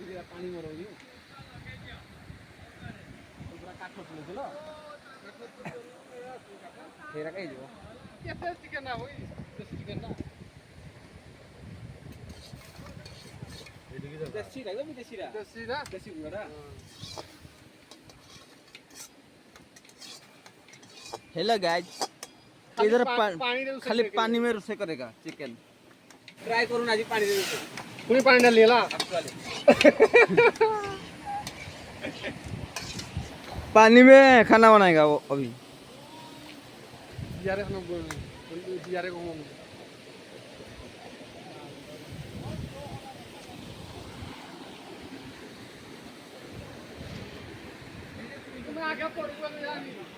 पानी में रही पूरा काठ पड़ेছিল फेरा कहीं जो कैसे चिकन ना होई चिकन ना देसी रा देसी गुड़ा हेलो गाइस इधर खाली पानी में रोसे करेगा चिकन ट्राई करो ना जी पानी दे दो पूरी पानी डाल लिया पानी में खाना बनाएगा वो अभी यारे हम यारे को मैं आगे पड़ूंगा यार